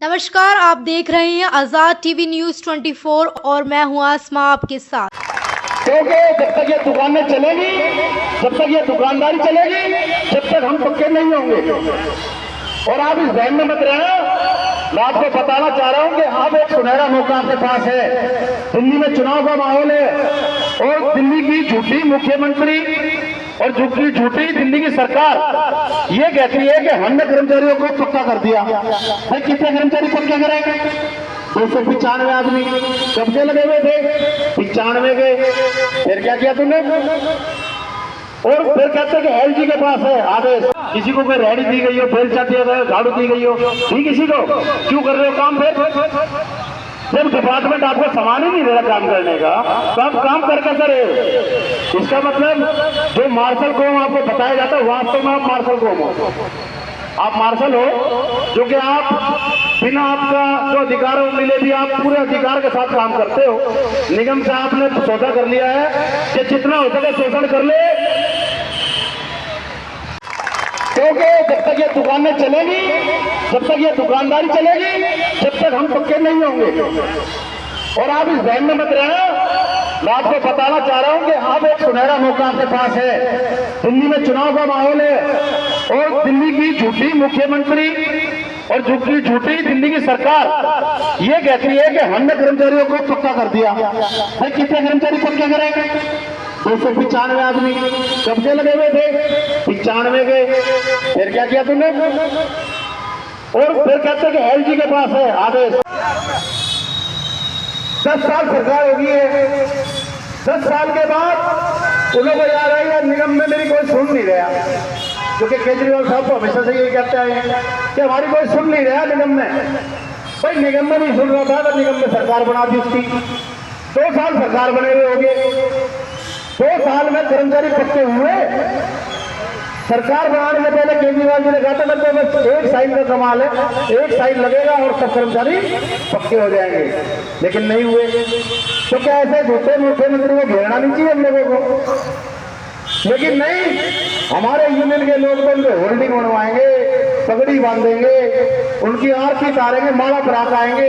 नमस्कार, आप देख रहे हैं आजाद टीवी न्यूज 24 और मैं हूं आसमा आपके साथ। क्योंकि जब तक ये दुकानें चलेगी, जब तक ये दुकानदारी चलेगी, जब तक हम पक्के नहीं होंगे। और आप इस जहन में मत रहे, मैं आपको बताना चाह रहा हूं कि आप एक सुनहरा मौका आपके पास है। दिल्ली में चुनाव का माहौल है और दिल्ली की झूठी मुख्यमंत्री और झूठी दिल्ली की सरकार ये कहती है कि हमने कर्मचारियों को पक्का कर दिया। भाई कितने कर्मचारी पक्के करेंगे? 295 आदमी कब्जे लगे हुए थे, 95 के। फिर क्या किया तुमने? और फिर कहते हैं कि एलजी के पास है आदेश, किसी को कोई रेडी दी गई हो, बेलचा दिया गया, झाड़ू दी गई हो, नहीं किसी को। क्यों कर रहे हो काम? फिर जब डिपार्टमेंट आपको सामान ही नहीं दे रहा काम करने का, तो आप काम करके करे। इसका मतलब जो मार्शल को आपको बताया जाता है, वास्तव में आप मार्शल को हो। आप मार्शल हो जो कि आप बिना आपका जो अधिकार मिले भी आप पूरे अधिकार के साथ काम करते हो। निगम से आपने सौदा कर लिया है कि जितना हो सके शोषण कर ले, क्योंकि जब तक ये दुकानें चलेगी, जब तक ये दुकानदारी चलेगी, जब तक हम पक्के नहीं होंगे। और आप इस जहन में मत रहे, मैं आपको बताना चाह रहा हूं कि आप एक सुनहरा मौका आपके पास है। दिल्ली में चुनाव का माहौल है और दिल्ली की झूठी मुख्यमंत्री और झूठी दिल्ली की सरकार ये कहती है कि हमने कर्मचारियों को पक्का कर दिया। भाई कितने कर्मचारी पक्के करेंगे? 295 आदमी कब्जे लगे हुए थे, 95 के। फिर क्या किया तुमने? और फिर कहते हैं कि एलजी के पास है आदेश। 10 साल सरकार होगी है, 10 साल के बाद उन लोगों को याद आएगा निगम में मेरी कोई सुन नहीं रहा, क्योंकि केजरीवाल साहब को हमेशा से यही कहते हैं कि हमारी कोई सुन नहीं रहा निगम में। भाई निगम में नहीं सुन रहा था तो निगम में सरकार बना दी उसकी। 2 साल सरकार बने हुए हो गए, 2 साल में कर्मचारी पक्के हुए। सरकार बनाने से पहले केजरीवाल जी ने कहा था कि बस 1 साइन का कमाल है, 1 साइन लगेगा और सब कर्मचारी पक्के हो जाएंगे, लेकिन नहीं हुए। तो क्या ऐसे झूठे मुख्यमंत्री को घेरना नहीं चाहिए हम लोगों को? लेकिन नहीं, हमारे यूनियन के लोग तो उनके होल्डिंग बनवाएंगे, पगड़ी बांधेंगे, उनकी आरती उतारेंगे, माला पराक आएंगे।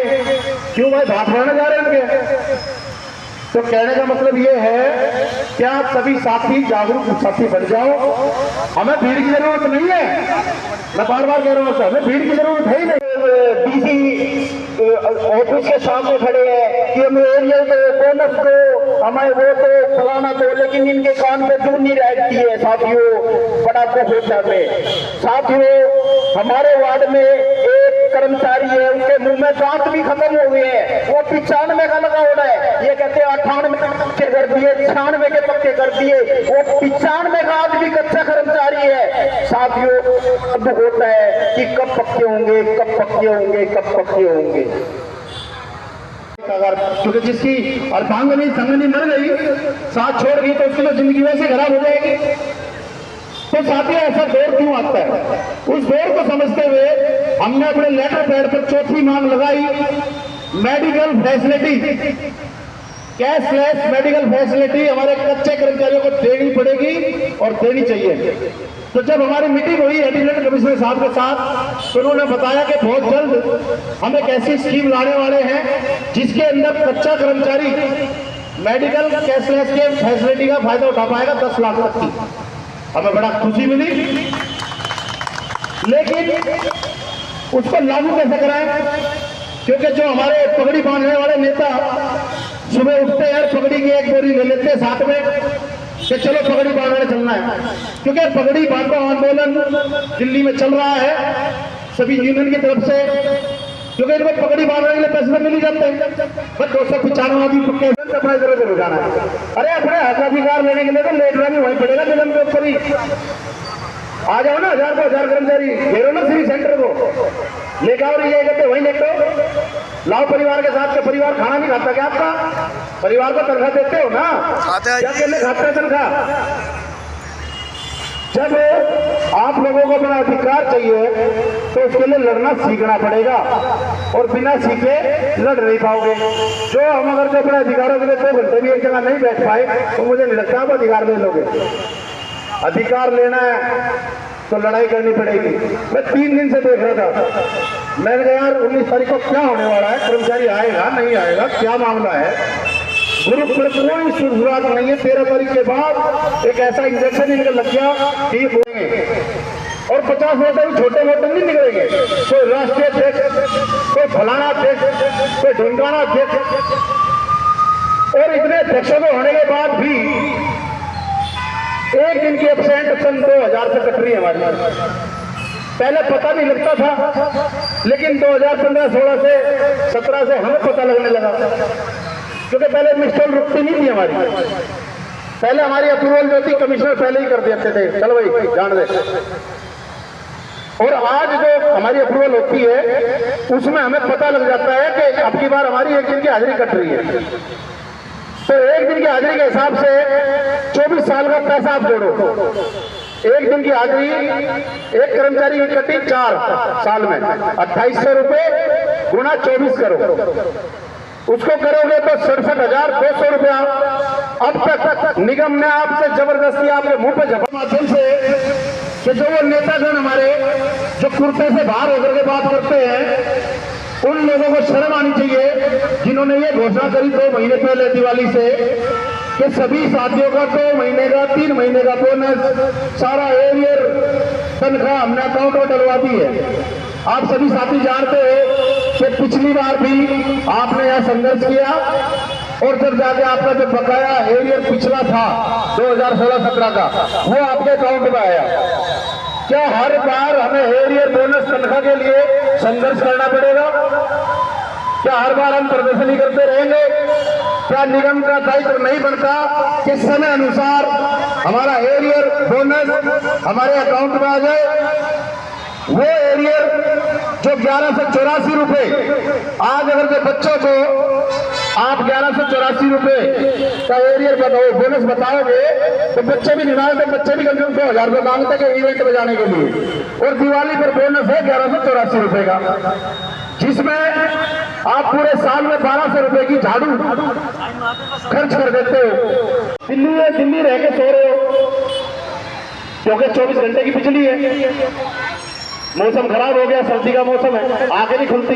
क्यों भाई? भात बनाने जा रहे हैं उनके। तो कहने का मतलब ये है कि आप सभी साथी जागरूक साथी बन जाओ। हमें भीड़ की जरूरत नहीं है, मैं बार बार कह रहा हूँ, हमें भीड़ की जरूरत है ही नहीं। डीसी ऑफिस के सामने खड़े हैं कि हमें एरियल दो, बोनस दो, हमें वो तो फलाना दो, लेकिन इनके कान पे दूर नहीं रहती है साथियों। बड़ा प्रोफेसर में साथियों, हमारे वार्ड में एक कर्मचारी है, उनके मुंह में दांत भी खत्म हो गए हैं, वो 95 का लगा हो रहा है। ये कहते हैं 98 के पक्के कर दिए, 96 के पक्के कर दिए, वो 95 का आज भी कच्चा कर्मचारी है। साथियों, अब होता है कि कब पक्के होंगे, कब पक्के होंगे, कब पक्के होंगे। अगर क्योंकि जिसकी अर्धांगिनी संगनी मर गई, साथ छोड़ गई, तो उसकी तो जिंदगी वैसे खराब हो जाएगी। तो साथियों, ऐसा दौर क्यों आता है? उस दौर को समझते हुए हमने अपने लेटर पैड पर चौथी मांग लगाई, medical facility, cashless medical facility हमारे कच्चे कर्मचारियों को देनी पड़ेगी और देनी चाहिए। तो जब हमारी मीटिंग हुई एडिशनल कमिश्नर साहब के साथ, तो उन्होंने बताया कि बहुत जल्द हम एक ऐसी स्कीम लाने वाले हैं जिसके अंदर कच्चा कर्मचारी मेडिकल कैशलेस के फैसिलिटी का फायदा उठा पाएगा 10 लाख तक की। हमें बड़ा खुशी मिली, लेकिन उसको लागू कैसे कराएं? क्योंकि जो हमारे पगड़ी बांधने वाले नेता सुबह उठते हैं, पगड़ी की एक बोरी ले लेते हैं साथ में कि चलो पगड़ी बांधने चलना है। क्योंकि पगड़ी बांधो आंदोलन दिल्ली में चल रहा है सभी यूनियन की तरफ से, क्योंकि इनको पगड़ी बांधने के लिए पैसे मिल ही जाते हैं। बस 295 आदमी पक्के अपना इधर उधर हो जाना है। अरे अपने हकाधिकार लेने के लिए तो लेटना नहीं वहीं पड़ेगा निगम के ऊपर ही। आ जाओ ना, 1000 को 1000 कर्मचारी घेरो ना सिटी सेंटर को, लेकर और ये कहते वहीं लेटो, लाओ परिवार के साथ। के परिवार खाना नहीं खाता क्या आपका? परिवार को तनख्वाह देते हो ना? क्या अकेले खाते हैं तनख्वाह? जब आप लोगों को अपना अधिकार चाहिए तो उसके लिए लड़ना सीखना पड़ेगा, और बिना सीखे लड़ नहीं पाओगे। जो हम अगर जो अपने अधिकारों के लिए 2 घंटे भी एक जगह नहीं बैठ पाए तो मुझे नहीं लगता आप अधिकार ले लोगे। अधिकार लेना है तो लड़ाई करनी पड़ेगी। मैं 3 दिन से देख रहा था मैंने कहा यार 19 तारीख को क्या होने वाला है, कर्मचारी आएगा नहीं आएगा, क्या मामला है। ग्रुप पर कोई शुरुआत नहीं है। 13 तारीख के बाद एक ऐसा इंजेक्शन इनका लग गया कि होंगे और 50 मोटे भी छोटे मोटे नहीं निकलेंगे। कोई राष्ट्रीय अध्यक्ष, कोई फलाना अध्यक्ष, कोई ढिंगाना अध्यक्ष, और इतने अध्यक्षों के होने के बाद भी एक दिन की एब्सेंट सन 2000 से कट रही है हमारी। पहले पता नहीं लगता था, लेकिन 2015-16 से 17 से हमें पता लगने लगा, क्योंकि पहले मिस्टेल रुकती नहीं थी हमारी। पहले हमारी अप्रूवल जो थी कमिश्नर पहले ही कर देते थे, चलो भाई जान दे। और आज जो हमारी अप्रूवल होती है उसमें हमें पता लग जाता है कि अब की बार हमारी एक दिन की हाजिरी कट रही है। तो एक दिन की हाजिरी के हिसाब से 24 साल का पैसा आप जोड़ो। एक दिन की हाजिरी एक कर्मचारी की कटी 4 साल में 2800 रुपए गुना 24 करो, उसको करोगे तो 67,200 रुपया। अब तक निगम ने आपसे जबरदस्ती आपके मुंह पे झपट माध्यम से कि जो वो नेतागण हमारे जो कुर्ते से बाहर होकर के बात करते हैं, उन लोगों को शर्म आनी चाहिए जिन्होंने ये घोषणा करी 2 महीने पहले दिवाली से कि सभी साथियों का 2 महीने का 3 महीने का बोनस, सारा एरियर तनख्वाह हमने अकाउंट में डलवा दी है। आप सभी साथी जानते हो कि पिछली बार भी आपने यहाँ संघर्ष किया और जब जाके आपका जो बकाया एरियर पिछला था 2016-17 का, वो आपके अकाउंट में आया। क्या हर बार हमें एरियर बोनस तनख्वाह के लिए संघर्ष करना पड़ेगा? क्या हर बार हम प्रदर्शनी करते रहेंगे? क्या निगम का दायित्व नहीं बनता कि समय अनुसार हमारा एरियर बोनस हमारे अकाउंट में आ जाए? वो एरियर जो 1184 रुपए, आज अगर के बच्चों को आप 1184 रुपए का एरियर बताओ, बोनस बताओगे तो बच्चे भी निभाए, तो बच्चे भी कम से कम 2000 रुपये मांगते हैं इवेंट में जाने के लिए। और दिवाली पर बोनस है 1184 रुपए का, जिसमें आप पूरे साल में 1200 रुपए की झाड़ू खर्च कर देते हो। दिल्ली रह के सो रहे हो क्योंकि 24 घंटे की बिजली है। मौसम खराब हो गया, सर्दी का मौसम है, आंखें नहीं खुलती।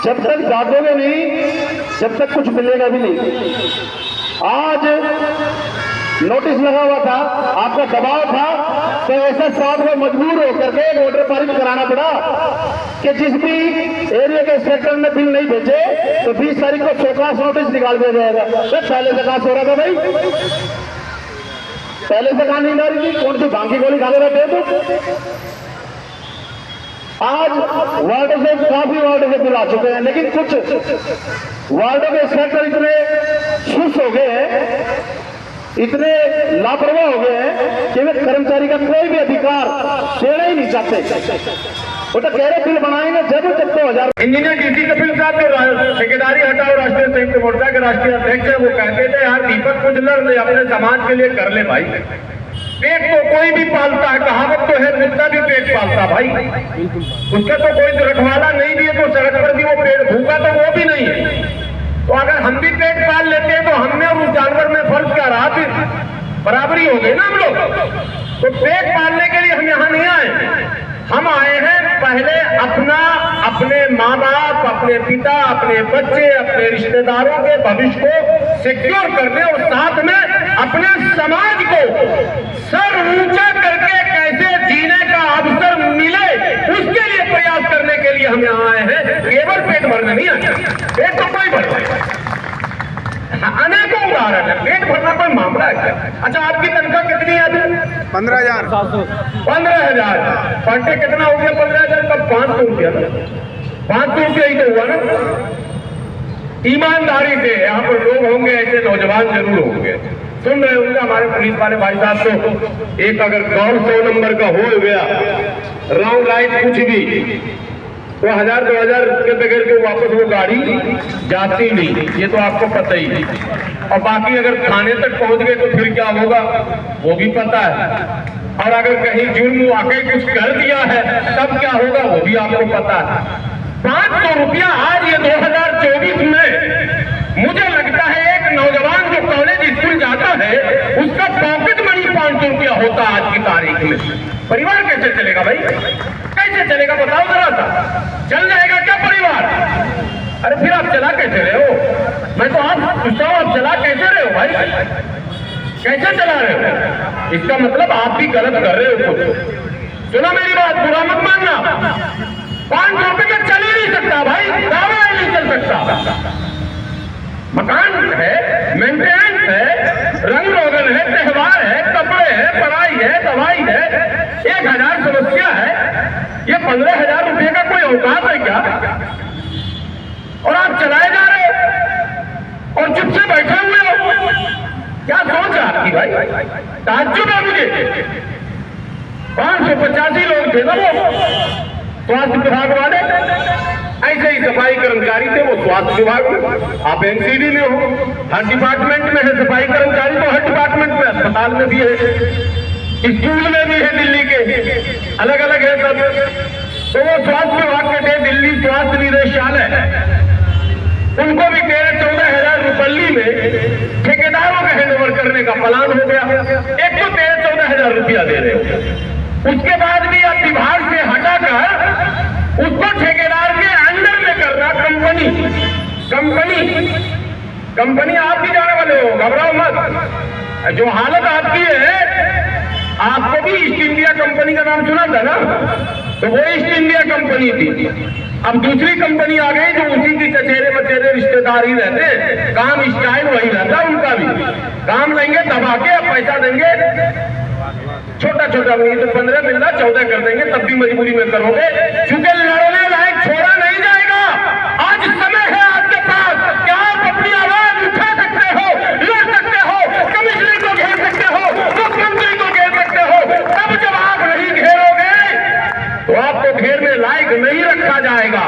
जब तक जागोगे नहीं, जब तक कुछ मिलेगा भी नहीं। आज नोटिस लगा हुआ था, आपका दबाव था, तो ऐसे साहब को मजबूर होकर के एक ऑर्डर पारित कराना पड़ा कि जिस भी एरिया के इंस्पेक्टर ने बिल नहीं भेजे तो 20 तारीख को शोकास नोटिस निकाल दिया जाएगा। तो पहले से कहा सो रहा था भाई, पहले से कहा नहीं आ रही थी, कौन सी भांग की गोली खा ले रहे थे? तो आज वार्डों से काफी वार्डों से बिल आ चुके हैं, लेकिन कुछ वार्डों के इंस्पेक्टर इतने सुस्त हो गए हैं, इतने लापरवाह हो गए हैं कि वे कर्मचारी का कोई भी अधिकार देना ही नहीं चाहते। वो तो कह रहे बिल बनाएंगे जब 2000। इंजीनियर डीसी कपिल साहब जो सेक्रेटरी हटाओ राष्ट्रीय संयुक्त मोर्चा के राष्ट्रीय अध्यक्ष है, वो कहते थे यार दीपक कुछ लड़ अपने समाज के लिए कर ले भाई। पेट तो कोई भी पालता है, कहावत तो है कुत्ता भी पेट पालता भाई, उसका तो कोई रखवाला नहीं भी है, तो सड़क पर भी वो पेट भूखा तो वो भी नहीं है। तो अगर हम भी पेट पाल लेते हैं तो हमने और उस जानवर में फर्क क्या रहा? फिर बराबरी हो गई ना हम लोग। तो पेट पालने के लिए हम यहाँ नहीं आए, हम आए हैं पहले अपने माँ बाप, अपने पिता, अपने बच्चे, अपने रिश्तेदारों के भविष्य को सिक्योर करने और साथ में अपने समाज को सर ऊंचा करके कैसे जीने का अवसर मिले उसके लिए प्रयास करने के लिए हम यहाँ आए हैं। केवल पेट भरने नहीं आए, पेट तो कोई भर अनेकों उदाहरण है, पेट भरना कोई मामला है क्या? अच्छा, आपकी तनख्वाह कितनी है अभी? 15,000। 15,000। पर डे कितना हो गया? 15,000 का 500 रुपया, 500 रुपया ही तो हुआ ना। ईमानदारी से यहाँ पर लोग होंगे, ऐसे नौजवान जरूर होंगे, सुन रहे होंगे हमारे पुलिस वाले भाई साहब को। एक अगर कॉल 100 नंबर का हो गया, रॉन्ग राइट कुछ भी, तो 1000-2000 के बगैर के वापस वो गाड़ी जाती नहीं, ये तो आपको पता ही है। और बाकी अगर थाने तक पहुंच गए तो फिर क्या होगा वो भी पता है। और अगर कहीं जुर्म वाकई कुछ कर दिया है तब क्या होगा वो भी आपको पता है। 500 रुपया आज ये 2024 में मुझे लगता है एक नौजवान जो कॉलेज स्कूल जाता है उसका पॉकेट मनी 500 रुपया होता है आज की तारीख में। परिवार कैसे चलेगा भाई? कैसे चलेगा बताओ जरा सा। चल जाएगा क्या परिवार? अरे फिर आप चला कैसे रहे हो? मैं तो आप पूछता हूँ, आप चला कैसे रहे हो भाई? कैसे चला रहे हो? इसका मतलब आप भी गलत कर रहे हो कुछ। सुनो मेरी बात, बुरा मत मानना। 500 रुपए का चल ही नहीं सकता भाई, दावा नहीं चल सकता। मकान है, मेंटेनेंस है, रंग रोगन है, त्योहार है, कपड़े है, पढ़ाई है, दवाई है, 1000 समस्या है। ये 15,000 रुपए का कोई औकात है क्या? और आप चलाए जा रहे हो और चुप से बैठे हुए हो। क्या सोच है आपकी भाई? ताज्जुब है मुझे। 585 लोग थे ना वो स्वास्थ्य विभाग वाले, ऐसे ही सफाई कर्मचारी थे वो स्वास्थ्य विभाग में। आप एनसीडी में हो, हर डिपार्टमेंट में है सफाई कर्मचारी, तो हर डिपार्टमेंट में, अस्पताल में भी है, स्कूल में भी है, दिल्ली के अलग अलग है सब। तो वो स्वास्थ्य विभाग के थे, दिल्ली स्वास्थ्य निदेशालय, उनको भी 13-14 हजार रुपये में ठेकेदारों का हैंडओवर करने का प्लान हो गया। एक तो 13-14 हजार रुपया दे रहे हो, उसके बाद भी आप विभाग से हटाकर उसको ठेकेदार के अंडर में करना। कंपनी आप भी जाने वाले हो, घबराओ मत। जो हालत आपकी है, आपको भी ईस्ट इंडिया कंपनी का नाम सुना था ना, तो वो ईस्ट इंडिया कंपनी थी। अब दूसरी कंपनी आ गई जो उसी की चचेरे मचेरे रिश्तेदार ही रहते, काम स्टाइल वही रहता उनका भी। काम लेंगे दबा के, अब पैसा देंगे छोटा छोटा, नहीं तो 15 मिल रहा 14 कर देंगे, तब भी मजबूरी में करोगे, क्योंकि लड़ने लायक छोड़ा नहीं जाएगा। आज समय है आपके पास, क्या आप अपनी आवाज उठा सकते हो, लड़ सकते हो, कमिश्नर को घेर सकते हो, मुख्यमंत्री को घेर सकते हो। तब जब आप नहीं घेरोगे तो आपको घेरने लायक नहीं रखा जाएगा,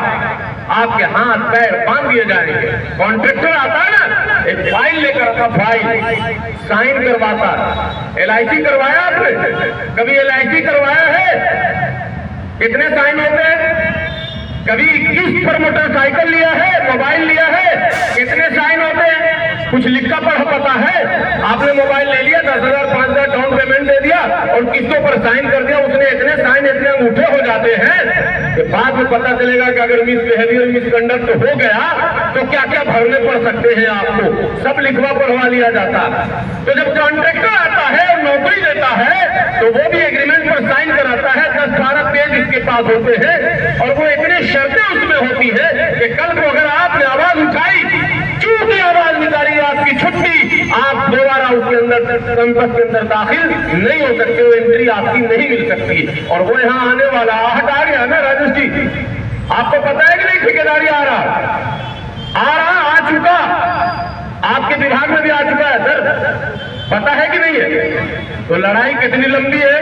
आपके हाथ पैर बांध दिए जाएंगे। कॉन्ट्रैक्टर आता है ना, एक फाइल लेकर आता, फाइल साइन करवाता। LIC करवाया आपने? कभी LIC करवाया है? कितने साइन होते हैं? कभी किस्त पर मोटरसाइकिल लिया है, मोबाइल लिया है, कितने साइन होते हैं? कुछ लिखा पढ़ा पता है? आपने मोबाइल ले लिया, 10,000 5,000 डाउन पेमेंट दे दिया और किस्तों पर साइन कर दिया, उसने इतने साइन इतने अंगूठे हो जाते हैं कि बाद में पता चलेगा कि अगर मिसबिहेवियर मिसकंडक्ट हो गया तो क्या क्या भरने पड़ सकते हैं आपको, सब लिखवा पढ़वा लिया जाता। तो जब कॉन्ट्रैक्टर आता है और नौकरी देता है तो वो भी एग्रीमेंट पर साइन कराता है, 10-12 पेज इसके पास होते हैं और वो इतने शर्तें उसमें होती है कि कल को अगर आपने आवाज उठाई, चूंकि आवाज निकाली, आपकी छुट्टी, आप दोबारा उसके अंदर कैंपस के अंदर दाखिल नहीं हो सकते हो, एंट्री आपकी नहीं मिल सकती। और वो यहाँ आने वाला आहट आ गया ना राजेश जी, आपको पता है कि नहीं? ठेकेदारी आ रहा आ चुका, आपके विभाग में भी आ चुका है सर, पता है कि नहीं है? तो लड़ाई कितनी लंबी है?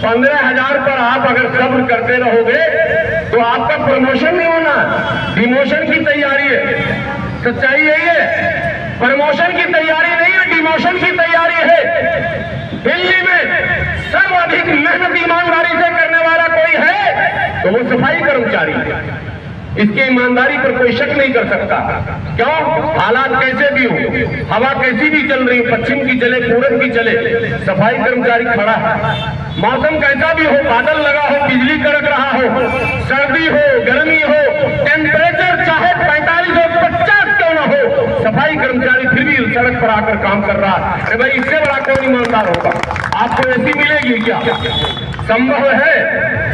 15,000 पर आप अगर सब्र करते रहोगे तो आपका प्रमोशन नहीं होना, डिमोशन की तैयारी है। सच्चाई यही है, प्रमोशन की तैयारी नहीं है, डिमोशन की तैयारी है। दिल्ली में सर्वाधिक मेहनत ईमानदारी से करने वाला कोई है तो वो सफाई कर्मचारी है। इसकी ईमानदारी पर कोई शक नहीं कर सकता। क्यों? हालात कैसे भी हो, हवा कैसी भी चल रही, पश्चिम की चले पूरब की चले, सफाई कर्मचारी खड़ा है। मौसम कैसा भी हो, बादल लगा हो, बिजली कड़क रहा हो, सर्दी हो, गर्मी हो, टेम्परेचर चाहे 45 हो, 50 क्यों ना हो, सफाई कर्मचारी फिर भी सड़क पर आकर काम कर रहा है। अरे भाई, इससे बड़ा कौन ईमानदार होगा? आपको ऐसी मिलेगी क्या? संभव है?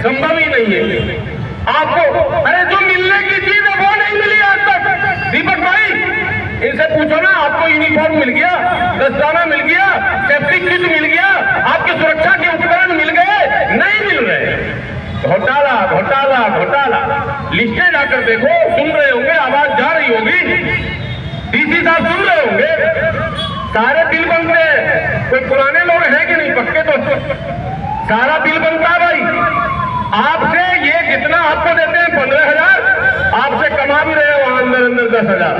संभव ही नहीं है आपको। अरे जो मिलने की चीज है वो नहीं मिली आज तक। दीपक भाई, इनसे पूछो ना, आपको यूनिफॉर्म मिल गया, दस्ताना मिल गया, सेफ्टी किट मिल गया, आपके सुरक्षा के उपकरण मिल गए? नहीं मिल रहे। घोटाला घोटाला घोटाला। लिस्टें जाकर देखो, सुन रहे होंगे, आवाज जा रही होगी, डीसी साहब सुन रहे होंगे, सारे बिल बन रहे हैं। कोई पुराने लोग हैं कि नहीं? पक्के तो सारा बिल बनता है भाई। आपसे ये जितना आपको देते हैं 15,000, आपसे कमा भी रहे हो वहां अंदर 10,000।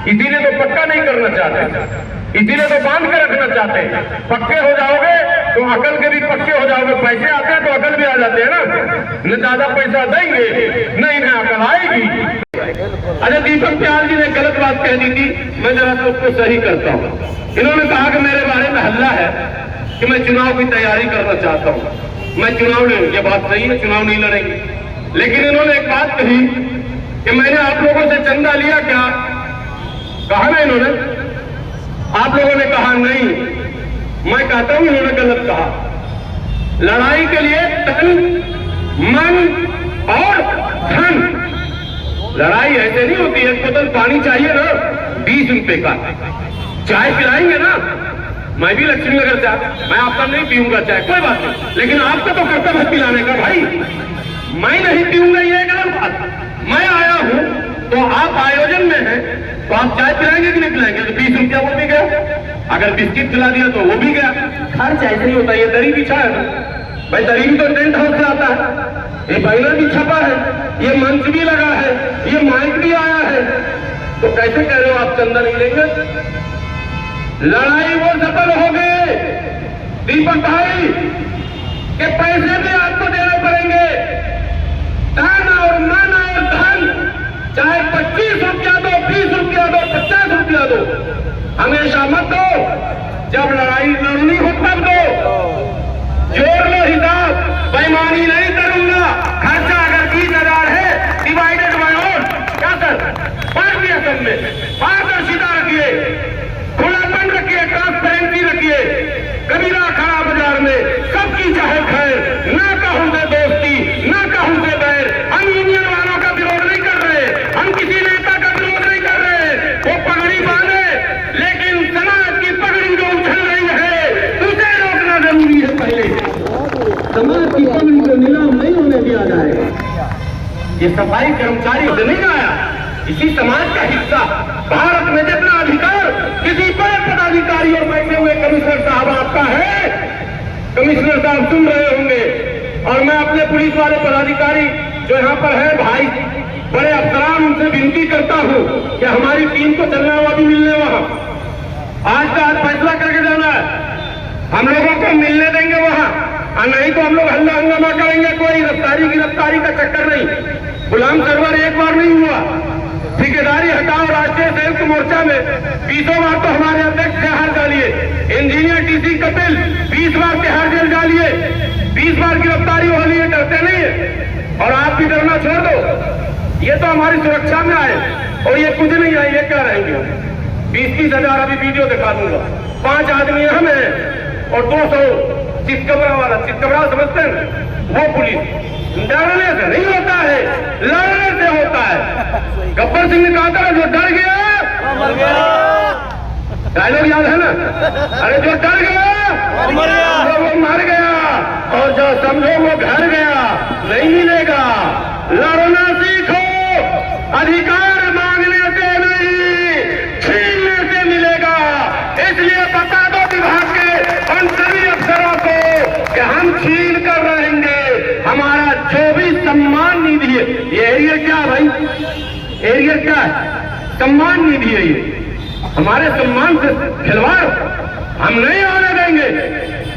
इसीलिए तो पक्का नहीं करना चाहते, इसीलिए तो बांध के रखना चाहते हैं। पक्के हो जाओगे तो अकल के भी पक्के हो जाओगे। पैसे आते हैं तो अकल भी आ जाते हैं ना। न ज्यादा पैसा देंगे नहीं ना अकल आएगी। अरे दीपक त्याल जी ने गलत बात कह दी थी, मैं जरा तो उसको सही करता हूँ। इन्होंने कहा कि मेरे बारे में हल्ला है कि मैं चुनाव की तैयारी करना चाहता हूँ। मैं चुनाव नहीं, ये बात सही है, चुनाव नहीं लड़ेंगे। लेकिन इन्होंने एक बात कही कि मैंने आप लोगों से चंदा लिया क्या? कहा ना इन्होंने? आप लोगों ने कहा नहीं। मैं कहता हूं इन्होंने गलत कहा। लड़ाई के लिए तन, मन और धन। लड़ाई ऐसे नहीं होती है। एक बोतल पानी चाहिए ना 20 रुपए का, चाय पिलाएंगे ना। मैं भी लक्ष्मी नगर से, मैं आपका नहीं पीऊंगा चाय, कोई बात नहीं, लेकिन आपका तो कर्तव्य है पिलाने का भाई। मैं नहीं पीऊंगा ये गलत बात। मैं आया हूं तो आप आयोजन में हैं तो आप चाय पिलाएंगे कि नहीं पिलाएंगे? तो 20 रुपया वो भी गया, अगर बिस्किट खिला दिया तो वो भी गया। खर्च ऐसे ही होता है। ये दरी बिछा है ना भाई, दरी भी तो टेंट हाउस से आता है, ये बैनर भी छपा है, ये मंच भी लगा है, ये माइक भी आया है, तो कैसे कह रहे हो आप चंदा नहीं लेंगे? लड़ाई वो सफल हो गए दीपक भाई के पैसे भी आपको देने पड़ेंगे, धन और मन और धन, चाहे 25 रुपया दो, 20 रुपया दो, 50 रुपया दो, हमेशा मत दो। जब लड़ाई लड़नी हो तब दो। जोड़ लो हिसाब, बेईमानी नहीं करूंगा। खर्चा अगर 20,000 है डिवाइडेड बाय ऑल, क्या सर बांट दिया सब में। पारदर्शिता रखिए, खुलापन रखिए, ट्रांसपेरेंसी रखिए। कबीरा खड़ा बाजार में सबकी चाहे खैर, ना कहूं से दोस्ती, ना कहूं से बैर। हम यूनियन वालों का विरोध नहीं कर रहे, हम किसी नेता का विरोध नहीं कर रहे। वो पगड़ी बांधे, लेकिन समाज की पगड़ी जो उछल रही है उसे रोकना जरूरी है। पहले समाज की पगड़ी को नीलाम नहीं होने दिया जाए। ये सफाई कर्मचारी से नहीं आया, इसी समाज का हिस्सा। भारत में जितना अधिकार किसी बड़े पदाधिकारी और बैठे हुए कमिश्नर साहब आपका है, कमिश्नर साहब सुन रहे होंगे, और मैं अपने पुलिस वाले पदाधिकारी जो यहाँ पर है भाई, बड़े अफसरान, उनसे विनती करता हूँ कि हमारी टीम को चलना हुआ भी मिलने वहां आज का आज फैसला करके जाना है। हम लोगों को मिलने देंगे वहां, और नहीं तो हम लोग हल्ला हंगामा करेंगे। कोई गिरफ्तारी का चक्कर नहीं। गुलाम सरवर एक बार नहीं हुआ। ठेकेदारी हटाओ राष्ट्रीय संयुक्त मोर्चा में 20 बार तो हमारे अध्यक्ष तिहाड़ डालिए, इंजीनियर टीसी कपिल 20 बार तिहाड़ जेल डालिए, 20 बार गिरफ्तारी हो लिए, डरते नहीं है। और आप भी डरना छोड़ दो। ये तो हमारी सुरक्षा में आए और ये कुछ नहीं आए, ये क्या रहेंगे? 20-30 हजार अभी वीडियो दिखा दूंगा। 5 आदमी हम हैं और 200 चितकबरा वाला, चितकबरा समझते हैं, वो पुलिस। डरने से नहीं होता है, लड़ने से होता है। गब्बर सिंह ने कहा था जो डर गया मर गया। डायलॉग याद है ना? अरे जो डर गया वो मर गया, और जो समझो वो घर गया। नहीं मिलेगा। लड़ना सीखो, अधिकार मांगने से नहीं छीनने से मिलेगा। इसलिए बता दो विभाग के उन सभी अफसरों को कि हम छीन कर रहेंगे। हमारा जो भी सम्मान निधि है, ये एरिया क्या है भाई? एरिया क्या है? सम्मान निधि है। ये हमारे सम्मान से खिलवाड़ हम नहीं होने देंगे।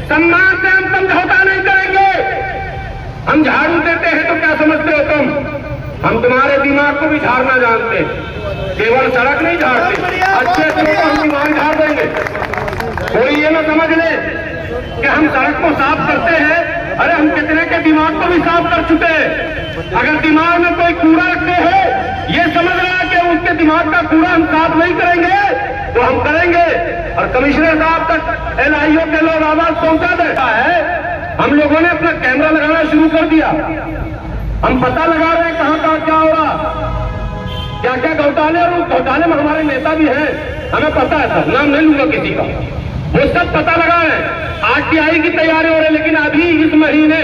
सम्मान से हम समझौता नहीं करेंगे। हम झाड़ू देते हैं तो क्या समझते हो तुम? हम तुम्हारे दिमाग को भी झाड़ना जानते हैं, केवल सड़क नहीं झाड़ते। अच्छे अच्छे को हम दिमाग झाड़ देंगे। कोई ये ना समझ ले कि हम सड़क को साफ करते हैं। अरे हम कितने के दिमाग को भी साफ कर चुके हैं। अगर दिमाग में कोई कूड़ा रखते हैं, ये समझ रहा है कि उसके दिमाग का कूड़ा हम साफ नहीं करेंगे तो हम करेंगे। और कमिश्नर साहब तक LIO के लोग आवाज पहुंचा देता है। हम लोगों ने अपना कैमरा लगाना शुरू कर दिया। हम पता लगा रहे हैं कहां कहां क्या हो रहा, क्या क्या घोटाले, और उस घोटाले में हमारे नेता भी हैं, हमें पता है सर, नाम नहीं लूंगा किसी का। वो सब पता लगा रहे हैं। RTI की तैयारी हो रही है, लेकिन अभी इस महीने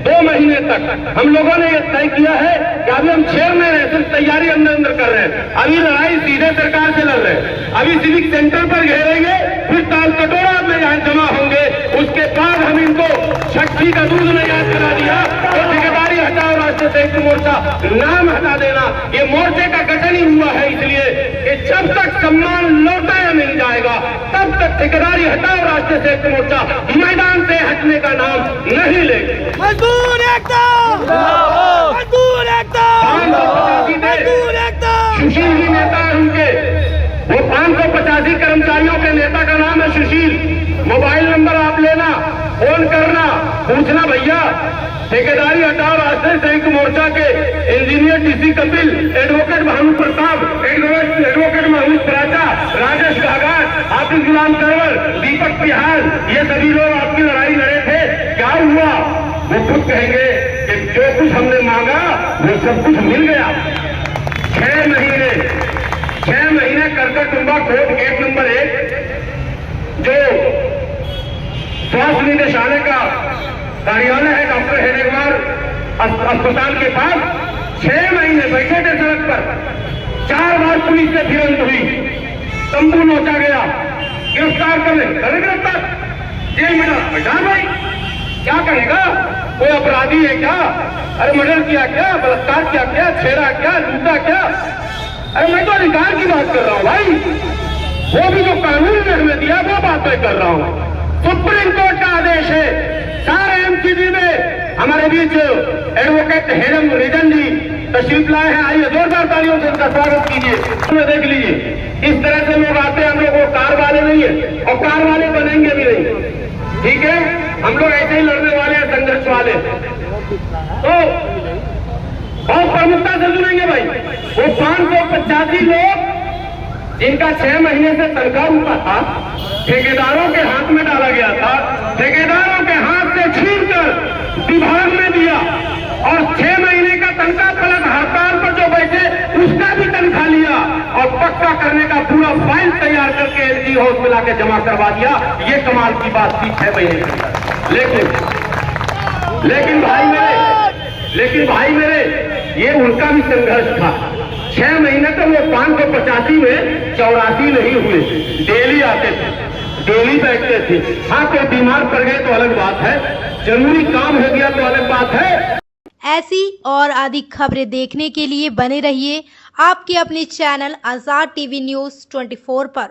2 महीने तक हम लोगों ने ये तय किया है कि अभी हम 6 महीने सिर्फ तैयारी अंदर कर रहे हैं। अभी लड़ाई सीधे सरकार से लड़ रहे हैं। अभी सिविक सेंटर पर घेरेंगे, फिर ताल कटोरा में यहाँ जमा होंगे। उसके बाद हम इनको छठी का दूध में याद करा दिया और ठेकेदारी हटाओ राष्ट्रीय संयुक्त मोर्चा नाम हटा देना। ये मोर्चे का गठन ही हुआ है इसलिए कि जब तक सम्मान लौटाया मिल जाएगा तब तक ठेकेदारी हटाओ राष्ट्रीय संयुक्त मोर्चा मैदान से हटने का नाम नहीं लेंगे। मजबूर एकदम, मजबूर एकदम, मजबूर एकदम। सुशील जी नेता है उनके, वो 585 कर्मचारियों के नेता का नाम है सुशील। मोबाइल नंबर आप लेना, फोन करना, पूछना भैया ठेकेदारी हटाओ राष्ट्रीय संयुक्त मोर्चा के engineer TC Kapil, advocate Bhanu Pratap, advocate Mahmood Paracha, Rajesh Kagaj, Hafiz Ghulam Sarwar, Deepak Tihar, ये सभी लोग आपकी लड़ाई लड़े थे। क्या हुआ? वो खुद कहेंगे कि जो कुछ हमने मांगा वो सब कुछ मिल गया। 6 महीने करकटुंबा कोर्ट गेट नंबर 1 जो स्वास्थ्य निदेशालय का कार्यालय है डॉक्टर हेडेगवार अस्पताल के पास 6 महीने बैठे थे सड़क पर। 4 बार पुलिस से भिड़ंत हुई, तंबू नोचा गया, गिरफ्तार कर गिरफ्तार, जेल में डाल भाई। क्या कहेगा? कोई अपराधी है क्या? अरे मर्डर किया क्या? बलात्कार किया क्या? छेड़ा क्या? लूटा क्या? अरे मैं तो अधिकार की बात कर रहा हूँ भाई, वो भी जो कानून ने हमें दिया वो बात मैं कर रहा हूँ। सुप्रीम कोर्ट का आदेश है। सारे एमसीडी में हमारे बीच एडवोकेट हेरम रिजन जी तशरीफ लाए हैं। आइए जोरदार तालियों से उनका स्वागत कीजिए। देख लीजिए, इस तरह से लोग आते हैं। हम लोग वो कार वाले नहीं है और कार वाले बनेंगे भी नहीं, ठीक है? हम लोग ऐसे ही लड़ने वाले हैं, संघर्ष वाले। तो बहुत प्रमुखता से सुनेंगे भाई। वो 585 लोग जिनका 6 महीने से तनख्वाह रुका था, ठेकेदारों के हाथ में डाला गया था, ठेकेदारों के हाथ से छीनकर विभाग में दिया और 6 महीने का तनख्वाह फलक हड़ताल पर जो बैठे उसका भी तनख्वाह लिया और पक्का करने का पूरा फाइल तैयार करके एलजी हाउस में लाके जमा करवा दिया। ये कमाल की बात थी 6 महीने। लेकिन भाई मेरे ये उनका भी संघर्ष था। 6 महीने तो वो 585 में 84 नहीं हुए, डेली आते थे, डेली बैठते थे। हाँ, कोई बीमार पड़ गए तो अलग बात है, जरूरी काम हो गया तो अलग बात है। ऐसी और अधिक खबरें देखने के लिए बने रहिए आपके अपने चैनल आजाद टीवी न्यूज़ 24 पर।